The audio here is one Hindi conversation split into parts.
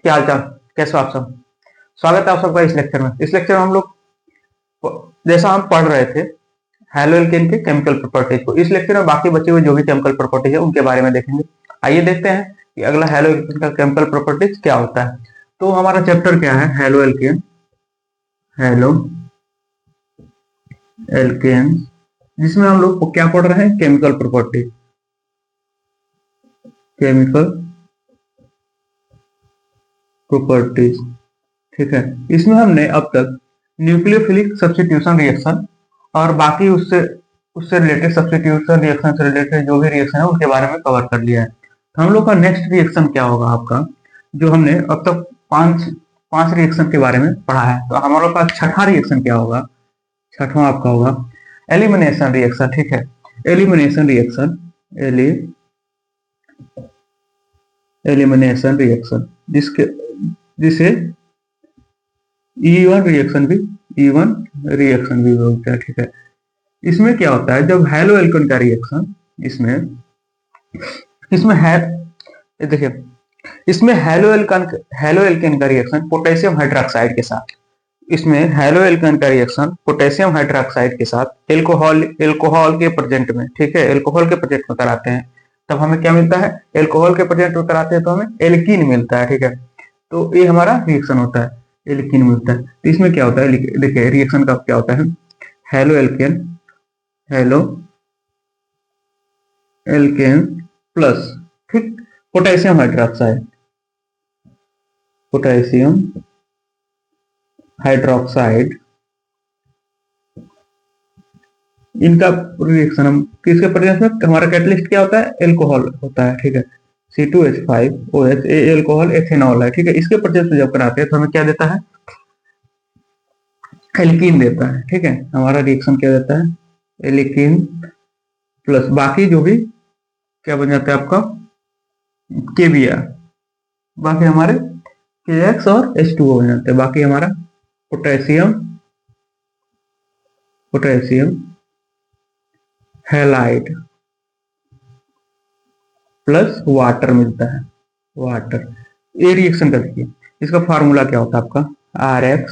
क्या हालचाल, कैसे हो आप सब। स्वागत है आप सबका इस लेक्चर में। इस लेक्चर में हम लोग जैसा हम पढ़ रहे थे हैलो एल्केन के केमिकल प्रॉपर्टीज को, इस लेक्चर में बाकी बचे हुए जो भी केमिकल प्रॉपर्टीज है उनके बारे में देखेंगे। आइए देखते हैं कि अगला हैलो एल्केन का केमिकल प्रॉपर्टीज क्या होता है। तो हमारा चैप्टर क्या है, हैलो एल्केन, हैलो एल्केन, जिसमें हम लोग क्या पढ़ रहे हैं, केमिकल प्रॉपर्टी, केमिकल प्रॉपर्टीज। ठीक है, इसमें हमने अब तक न्यूक्लियोफिलिक सब्स्टिट्यूशन रिएक्शन और बाकी उससे उससे रिलेटेड सब्स्टिट्यूशन रिएक्शन से रिलेटेड जो भी रिएक्शन है उनके बारे में कवर कर लिया है। तो हम लोग का नेक्स्ट रिएक्शन क्या होगा आपका, जो हमने अब तक पांच पांच रिएक्शन के बारे में पढ़ा है, तो हमारे पास छठा रिएक्शन क्या होगा, छठवां आपका होगा एलिमिनेशन रिएक्शन। ठीक है, एलिमिनेशन रिएक्शन, एलिमिनेशन रिएक्शन, जिसे E1 रिएक्शन भी बोलते हैं। ठीक है, इसमें क्या होता है, जब हैलो एल्केन का रिएक्शन, इसमें है, देखिए इसमें हैलो एल्केन का रिएक्शन पोटेशियम हाइड्रोक्साइड के साथ, इसमें हैलो एल्केन का रिएक्शन पोटेशियम हाइड्रोक्साइड के साथ एल्कोहल के प्रेजेंट में, ठीक है, एल्कोहल के प्रेजेंट में कराते हैं, तब हमें क्या मिलता है, एल्कोहल के प्रेजेंट में कराते हैं तो हमें एल्कीन मिलता है। ठीक है, तो ये हमारा रिएक्शन होता है, एल्कीन मिलता है। तो इसमें क्या होता है, देखिए रिएक्शन का क्या होता है, हैलो एल्केन प्लस, ठीक, पोटेशियम हाइड्रोक्साइड, इनका रिएक्शन हम किसके प्रेजेंस में, हमारा कैटलिस्ट क्या होता है, एल्कोहल होता है। ठीक है, C2H5OH, एल्कोहल एथेनॉल है। ठीक है, इसके प्रेजेंस में जब कराते हैं तो हमें क्या देता है, एल्कीन देता है। ठीक है, हमारा रिएक्शन क्या देता है, एल्कीन प्लस बाकी जो भी क्या बन जाता है आपका, KBr, बाकी हमारे KX और H2O बन जाते हैं, बाकी हमारा पोटेशियम हैलाइड प्लस वाटर मिलता है, वाटर। ये रिएक्शन का देखिए, इसका फार्मूला क्या होता है आपका, RX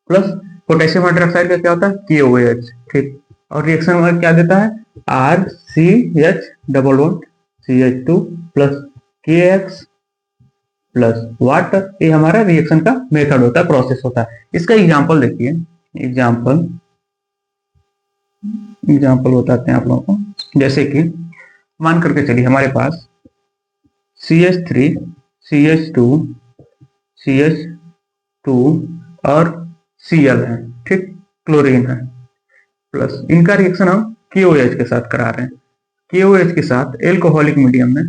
प्लस पोटेशियम हाइड्रोक्साइड का क्या होता है, KOH। ठीक, और रिएक्शन में क्या देता है, RCH11CH2 plus KX plus water. ये हमारा रिएक्शन का मेथड होता है, प्रोसेस होता है। इसका एग्जांपल देखिए, एग्जांपल बताते हैं आप लोगों को। जैसे कि मान करके चलिए हमारे पास CH3 CH2 CH2 और Cl है, ठीक, क्लोरीन है, प्लस इनका रिएक्शन हम KOH के साथ करा रहे हैं। KOH के साथ एल्कोहलिक मीडियम में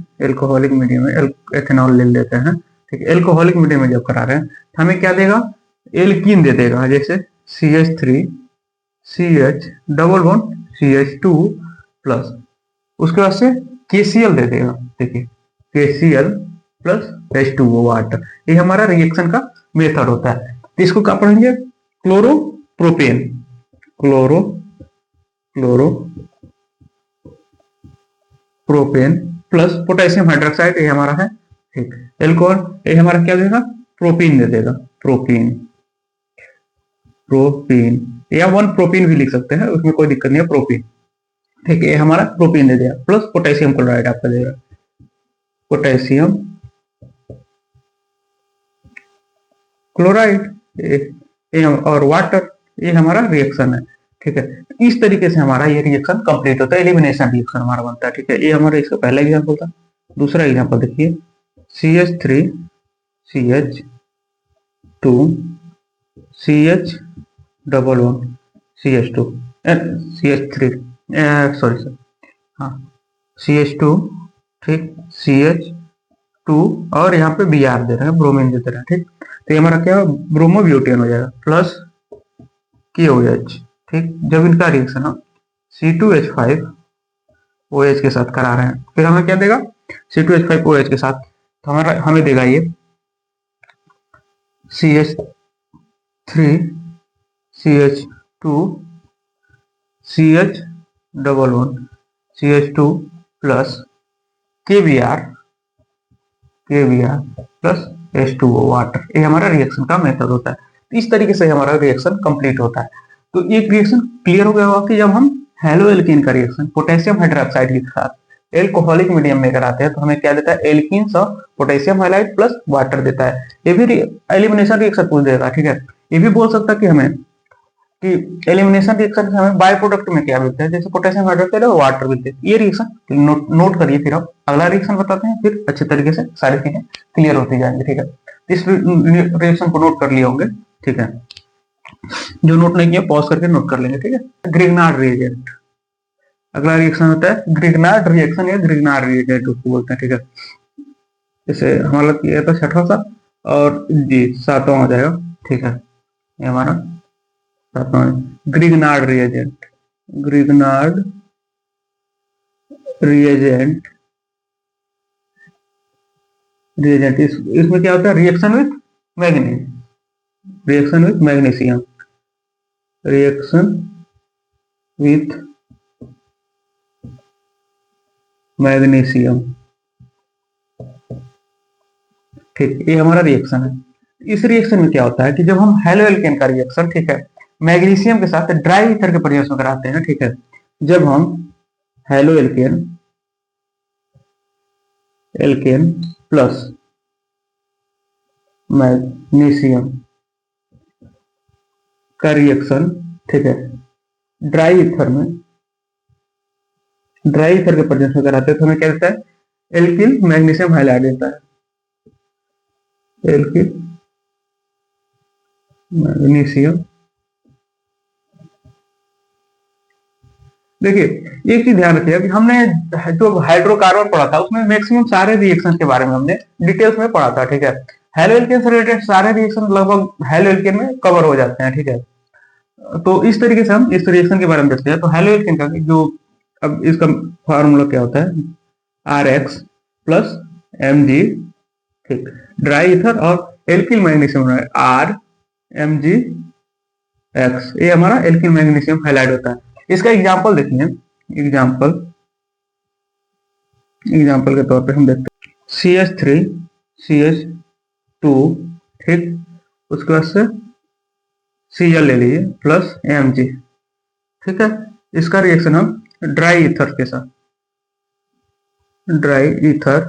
एथेनॉल ले लेते हैं। ठीक, एल्कोहलिक मीडियम में जब करा रहे हैं तो हमें क्या देगा, एल्कीन दे देगा, जैसे CH3 CH double bond CH2 plus उसके बाद से KCl दे देगा। देखिए KCl प्लस H2O वाटर, ये हमारा रिएक्शन का मेथड होता है। तो इसको क्या पढ़ेंगे, क्लोरोप्रोपेन प्लस पोटेशियम हाइड्रोक्साइड, ये हमारा है। ठीक, एल्कोहल ये हमारा क्या देगा, प्रोपीन दे देगा, प्रोपीन या 1 प्रोपीन भी लिख सकते हैं, उसमें कोई दिक्कत नहीं है, प्रोपीन। ठीक है, ये हमारा प्रोपीन दे दिया, प्लस पोटेशियम क्लोराइड आपका देगा, पोटेशियम क्लोराइड और वाटर, ये हमारा रिएक्शन है। ठीक है, इस तरीके से हमारा ये रिएक्शन कंप्लीट होता है, एलिमिनेशन रिएक्शन हमारा बनता है। ठीक है, ये हमारा इसका पहला एग्जांपल था। दूसरा एग्जांपल देखिए, CH3 CH2 CH double one CH2 CH3 sorry sir, हाँ CH2, ठीक, CH2 और यहाँ पे Br दे रहे हैं, ब्रोमीन दे रहे हैं। ठीक, तो ये हमारा क्या, ब्रोमोब्यूटेन हो जाएगा, प्लस KOH। ठीक, जब इनका रिएक्शन हम C2H5OH के साथ करा रहे हैं, फिर हमें क्या देगा, C2H5OH के साथ, तो हमें देगा ये CH3 CH2 CH double one CH2 plus KBr plus H2O water, ये हमारा रिएक्शन का मेथड होता है। तो इस तरीके से हमारा रिएक्शन कंप्लीट होता है। तो एक रिएक्शन क्लियर हो गया होगा कि जब हम हेलो एल्कीन का रिएक्शन पोटेशियम हाइड्रोक्साइड के साथ एल्कोहलिक मीडियम में कराते हैं तो हमें क्या देता है, एल्कीन्स और पोटेशियम हाइलाइड प्लस वाटर देता है। ये भी एलिमिनेशन रिएक्शन पूछ देगा, ठीक है। ये भी बोल सकता है कि हमें कि एलिमिनेशन रिएक्शन से हमें बाय प्रोडक्ट में क्या मिलता है, जैसे पोटेशियम हाइड्रोक्साइड और वाटर मिलते हैं। ये रिएक्शन नोट करिए, फिर आप अगला रिएक्शन बताते हैं, फिर अच्छे तरीके से सारी चीजें क्लियर होती जाएंगी, ठीक है। इस रिएक्शन को नोट कर लिए होंगे, ठीक है। जो नोट नहीं किया पॉज करके नोट कर लेंगे, ठीक है। ग्रिग्नार्ड रिएजेंट, अगला रिएक्शन होता है ग्रिग्नार्ड रिएक्शन या ग्रिग्नार्ड रिएजेंट उसको बोलते हैं, ठीक है। जैसे हमारा किया था छठवां सा और जी सातवां हो जाएगा, ठीक है। ये हमारा Grignard reagent, Grignard reagent, reagent इसमें क्या होता है, reaction with magnesium, reaction with magnesium, reaction with magnesium, ठीक। ये हमारा रिएक्शन है। इस रिएक्शन में क्या होता है कि जब हम हेलो एल्केन का रिएक्शन, ठीक है, मैग्नीशियम के साथ ड्राई ईथर के प्रयास में कराते हैं, ठीक है। जब हम haloalkane, alkane plus magnesium का रिएक्शन, ठीक है, ड्राई ईथर में, ड्राई ईथर के प्रयास में कराते हैं तो हमें क्या देता है, एल्किल मैग्नीशियम हाइलाइड देता है, एल्किल मैग्नीशियम। देखिए एक चीज ध्यान रखिएगा कि हमने जो हाइड्रोकार्बन पढ़ा था उसमें मैक्सिमम सारे रिएक्शन के बारे में हमने डिटेल्स में पढ़ा था, ठीक है। हेलो एल्केन से रिलेटेड सारे रिएक्शन लगभग हेलो एल्केन में कवर हो जाते हैं, ठीक है। तो इस तरीके से हम इस रिएक्शन के बारे में देखते हैं। तो हेलो एल्केन का जो, अब इसका फार्मूला क्या होता है, RX प्लस Mg, ठीक, ड्राई ईथर और एल्किल मैग्नीशियम RMgX, ये हमारा एल्किल मैग्नीशियम हाइलाइट होता है। इसका एग्जाम्पल देखिए, एग्जाम्पल के तौर पे हम देखते हैं CH3 CH2, ठीक, उसके बाद से Cl ले लीजिए प्लस Mg, ठीक है। इसका रिएक्शन हम ड्राई ईथर के साथ, ड्राई ईथर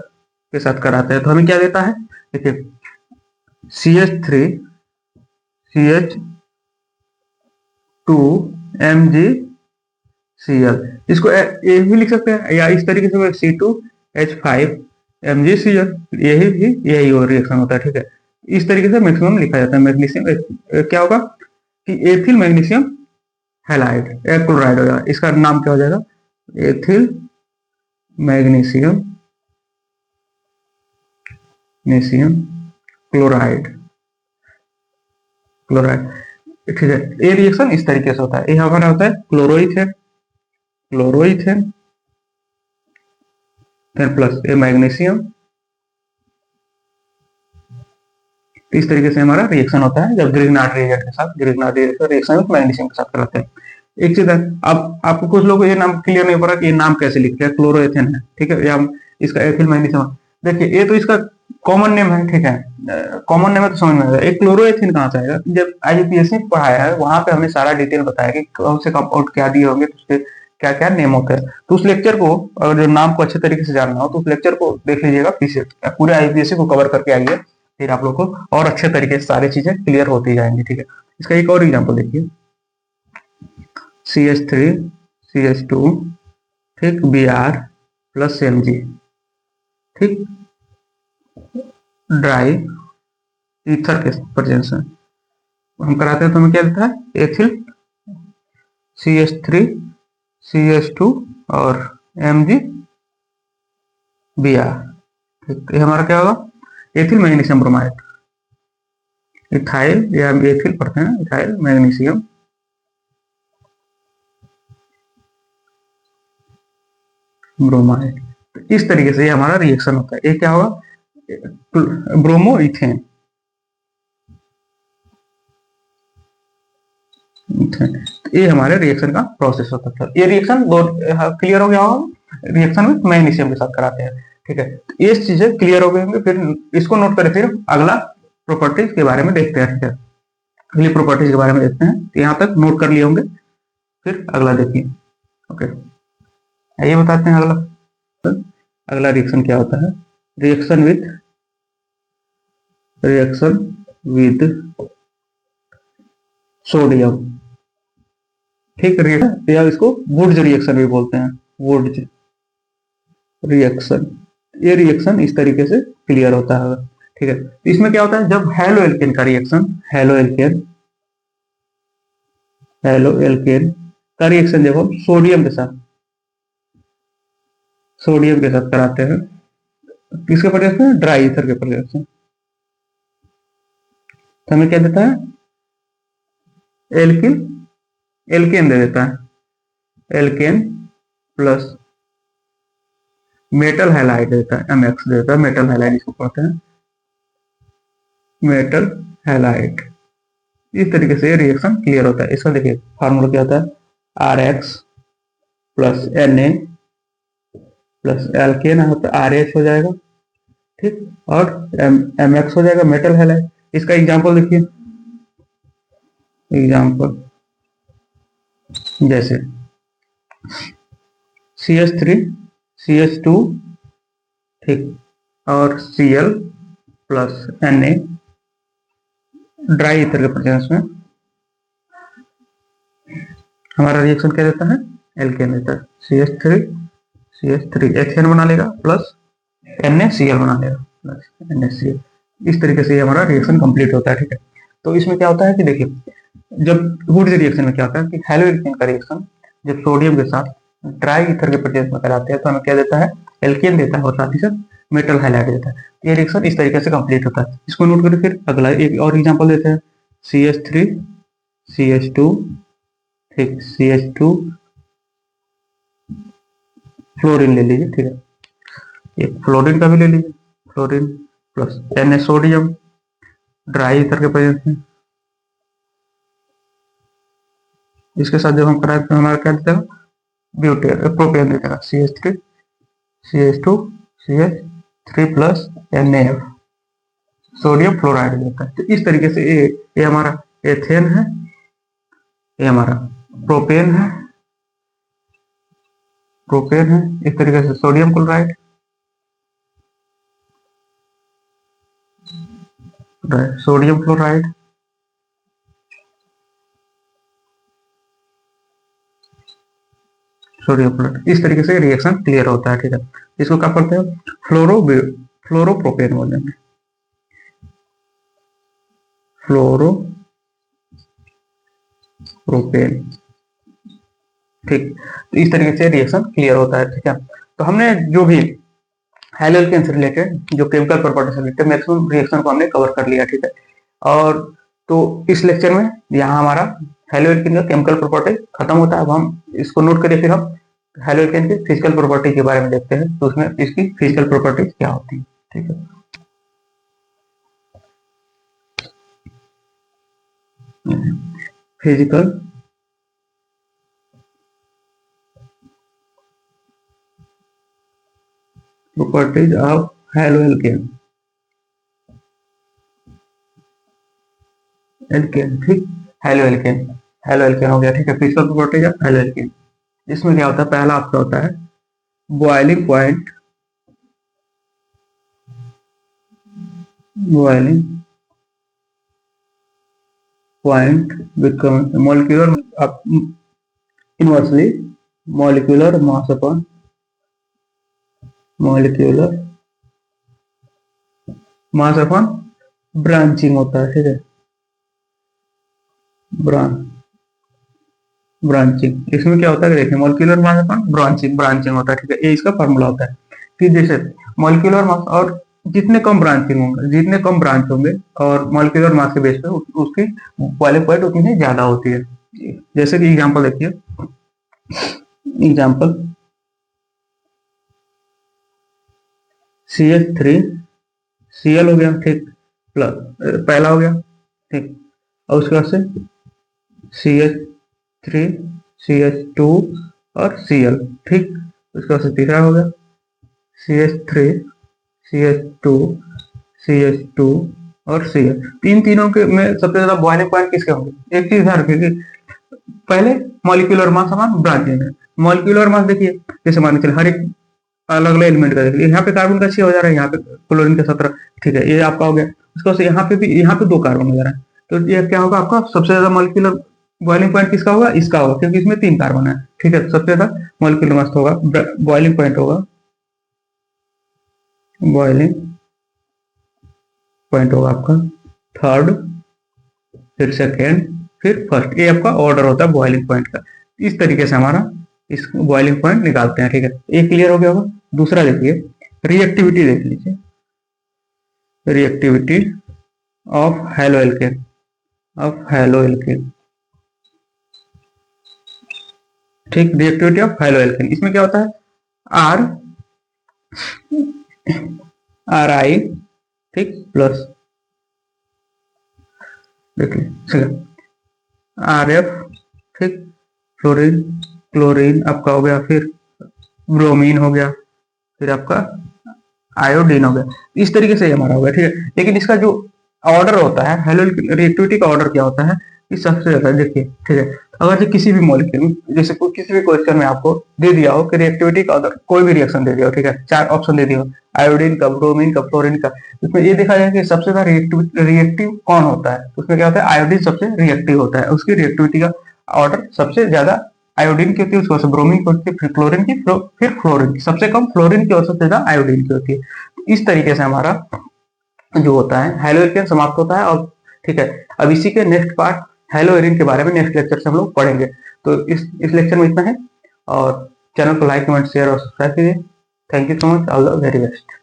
के साथ कराते हैं तो हमें क्या देता है, देखिए CH3 CH2 MgCl, इसको ये भी लिख सकते हैं या इस तरीके से C2H5 MgCl, यही रिएक्शन होता है, ठीक है। इस तरीके से मैक्सिमम लिखा जाता है। मैग्नीशियम क्या होगा कि एथिल मैग्नीशियम हैलाइड क्लोराइड हो जाएगा, इसका नाम क्या हो जाएगा, एथिल मैग्नीशियम क्लोराइड, क्लोराइड, ठीक है। ये रिएक्शन इस तरीके से होता है। ये हमारा होता है क्लोरोइथेन, क्लोरोइथेन फिर प्लस ए मैग्नीशियम, इस तरीके से हमारा रिएक्शन होता है जब ग्रिग्नार्ड रिएजेंट के साथ, ग्रिग्नार्ड रिएक्शन विद मैग्नीशियम के साथ कराते हैं। एक चीज है, अब आपको कुछ लोगों को ये नाम क्लियर नहीं पड़ा कि ये नाम कैसे लिखते हैं, क्लोरोएथेन है, ठीक है, या इसका एथिल मैग्नीशियम। देखिए ये तो इसका कॉमन नेम है, ठीक है, कॉमन नेम है तो समझ में आएगा। एक क्लोरोएथेन कहाँ से आएगा, जब IUPAC पढ़ाया है वहां पे हमें सारा डिटेल बताया कि कौन से कंपाउंड क्या दिए होंगे, तो उसके क्या क्या नेम होते हैं। तो उस लेक्चर को, अगर जो नाम को अच्छे तरीके से जानना हो तो उस लेक्चर को देख लीजिएगा, पीछे पूरे IUPAC को कवर करके आइए, फिर आप लोग को और अच्छे तरीके से सारी चीजें क्लियर होती जाएंगी, ठीक है। इसका एक और एग्जांपल देखिए, CH3 CH2, ठीक, Br प्लस Mg, ठीक, ड्राई ईथर के प्रेजेंस में हम कराते हैं तो हमें क्या देता है, एथिल CH3 CH2 और Mg Br, ठीक। ये हमारा क्या होगा, एथिल मैग्नीशियम ब्रोमाइड, इथाइल या एथिल पढ़ते हैं, इथाइल मैग्नीशियम ब्रोमाइड। तो इस तरीके से ये हमारा रिएक्शन होता है। ये क्या होगा, ब्रोमो इथेन, ये हमारे रिएक्शन का प्रोसेस होता है। ये रिएक्शन दो क्लियर हो गया होगा, रिएक्शन में मैग्नीशियम के साथ कराते हैं, ठीक है, तो ये चीजें क्लियर हो गई होंगी। फिर इसको नोट करें, फिर अगला प्रॉपर्टीज के बारे में देखते हैं। ठीक है, अगली प्रॉपर्टीज के बारे में देखते हैं। तो यहाँ तक नोट कर लिए होंगे, फिर अगला देखिए। ओके, ये बताते हैं अगला। अगला रिएक्शन क्या होता है? Reaction with sodium. ठीक, रिएक्शन या इसको वुड्स रिएक्शन भी बोलते हैं, वुड्स रिएक्शन। ये रिएक्शन इस तरीके से क्लियर होता है। ठीक है, तो इसमें क्या होता है, जब हेलो एल्केन का रिएक्शन, हेलो एल्केन का रिएक्शन जब हम सोडियम के साथ कराते हैं, किसके प्रेजेंस में? ड्राई ईथर के प्रेजेंस में, तो हमें क्या देता है? एल्किन एल्केन दे देता है। एल्केन प्लस मेटल हैलाइड देता है, MX देता है। मेटल हैलाइड इसको कहते हैं, मेटल हैलाइड। इस तरीके से रिएक्शन क्लियर होता है। इसका देखिए फार्मूला क्या होता है? RX plus Na plus alkane होता है RH हो जाएगा। ठीक, और MX हो जाएगा, मेटल हैलाइड। इसका एग्जांपल देखिए, एग्जांपल जैसे CH3 CH2, ठीक, और Cl plus Na dry ether के प्रेजेंस में हमारा रिएक्शन क्या देता है? एल्केन देता है। CH3 HN बना लेगा, प्लस NaCl बना लेगा, प्लस NaCl। इस तरीके से हमारा रिएक्शन कंप्लीट होता है। ठीक है, तो इसमें क्या होता है कि देखिए, जब वुड्स रिएक्शन में क्या होता है कि हेलो एल्केन का रिएक्शन जब सोडियम के साथ ड्राई ईथर के प्रेजेंस में कराते हैं, तो हमें क्या देता है? एल्केन देता है, और साथ ही साथ मेटल हैलाइड देता है। ये रिएक्शन इस तरीके से कंप्लीट होता है। इसको नोट करें। फिर अगला एक और एग्जांपल देते हैं, CH3 CH2, ठीक, CH2 फ्लोरीन ले लीजिए। ठीक है, एक फ्लोरीन का भी ले लीजिए, fluorine plus Na sodium dry ether के प्रेजेंस में। इसके साथ जब हम कराते हैं, हमारा क्या देता है? ब्यूटेन प्रोपेन देता है, CH2 CH3 plus NaF sodium fluoride देता है। तो इस तरीके से ये हमारा एथेन है, ये हमारा प्रोपेन है, इस तरीके से सोडियम क्लोराइड, सोडियम क्लोराइड, इस तरीके से रिएक्शन क्लियर होता है। ठीक है, इसको क्या करते हैं? फ्लोरोप्रोपेन बोलते हैं, फ्लोरोप्रोपेन। ठीक, तो इस तरीके से रिएक्शन क्लियर होता है। ठीक है, तो हमने जो भी हेलो एल्केन से रिलेटेड जो केमिकल प्रॉपर्टी से रिलेटेड मैक्सिमम रिएक्शन को हमने कवर कर लिया। ठीक है, और तो इस लेक्चर में यहाँ हमारा हेलो एल्केन का केमिकल प्रॉपर्टी खत्म होता है। अब हम इसको नोट करिए, फिर हम हेलो एल्केन की फिजिकल प्रॉपर्टी के बारे में देखते हैं, तो उसमें इसकी फिजिकल प्रॉपर्टीज क्या होती है। ठीक है, physical properties of halo alkane. ठीक, हेलो एल्केन हो गया। ठीक है, physical properties of halo alkane. इसमें क्या होता है? पहला आपका होता है boiling point, become molecular inversely molecular mass upon branching होता है। ठीक है, ब्रांचिंग। इसमें क्या होता है? देखिए, मॉलिक्यूलर मास अपॉन ब्रांचिंग होता है। ठीक है, ये इसका फॉर्मूला होता है कि जैसे मॉलिक्यूलर मास और जितने कम ब्रांच होंगे और मॉलिक्यूलर मास के बेस पे उसकी बॉइलिंग पॉइंट उतनी ज्यादा होती है। जैसे कि एग्जांपल देखिए, एग्जांपल CH3 Cl हो गया, ठीक, प्लस पहला हो गया, ठीक, और उसके बाद से CH3 CH2 और Cl, ठीक, उसके बाद से तीसरा हो गया CH3, CH2, CH2 और Cl। इन तीनों के में सबसे ज्यादा बॉइलिंग पॉइंट किसके होंगे? एक चीज ध्यान रखिए कि पहले मॉलिक्यूलर मास हमारा ब्रांचिंग है। मॉलिक्यूलर मास देखिए, जैसे मान के चलिए हर एक अलग अलग एलिमेंट का देखिए, यहाँ पे कार्बन का 6 हो जा रहा है, यहाँ पे क्लोरीन का 17, ठीक है, ये आपका हो गया। उसके बाद यहाँ पे भी, यहाँ पे 2 कार्बन हो जा रहा है, तो ये क्या होगा आपका? सबसे ज्यादा मॉलिक्यूलर बॉइलिंग पॉइंट किसका होगा? इसका होगा, क्योंकि इसमें 3 कार्बन है, ठीक है। सबसे ज्यादा मॉलिक्यूलर मास होगा, बॉइलिंग पॉइंट होगा, बॉइलिंग पॉइंट होगा आपका थर्ड, फिर सेकेंड, फिर फर्स्ट। ये आपका ऑर्डर होता है बॉइलिंग पॉइंट का। इस तरीके से हमारा इस बॉइलिंग पॉइंट निकालते हैं, ठीक है। ये क्लियर हो गया होगा। दूसरा देखिए, रिएक्टिविटी देख लीजिए, reactivity of haloalkane, of haloalkane, ठीक। रिएक्टिविटी ऑफ हैलो एल्केन, इसमें क्या होता है? आर, आर आई, ठीक, प्लस देखिए आर एफ, ठीक, फ्लोरीन, क्लोरीन आपका हो गया, फिर ब्रोमीन हो गया, फिर आपका आयोडीन हो गया। इस तरीके से हमारा हो गया, ठीक है। लेकिन इसका जो ऑर्डर होता है, हेलो रिएक्टिविटी का ऑर्डर क्या होता है? इस सबसे ज्यादा देखिए, ठीक है। अगर जो किसी भी मॉलिक्यूल, जैसे किसी भी क्वेश्चन में आपको दे दिया हो कि रिएक्टिविटी का ऑर्डर, कोई भी रिएक्शन दे दिया हो, ठीक है, 4 ऑप्शन दे दिया हो, आयोडीन का, ब्रोमीन का, फ्लोरीन का, उसमें ये देखा जाए कि सबसे ज्यादा रिएक्टिव कौन होता है? उसमें क्या होता है? आयोडीन सबसे रिएक्टिव होता है, उसकी रिएक्टिविटी का ऑर्डर सबसे ज्यादा आयोडीन की होती है, उसके बाद ब्रोमीन की होती है, फिर क्लोरीन की, फिर फ्लोरीन की, सबसे कम फ्लोरीन की और सबसे ज्यादा आयोडीन की होती है। इस तरीके से हमारा जो होता है हैलो एल्केन समाप्त होता है। और ठीक है, अब इसी के नेक्स्ट पार्ट हैलो एरिन के बारे में नेक्स्ट लेक्चर से हम लोग पढ़ेंगे। तो इस लेक्चर में इतना है, और चैनल को लाइक, कमेंट, शेयर और सब्सक्राइब कीजिए। Thank you so much, all the very best.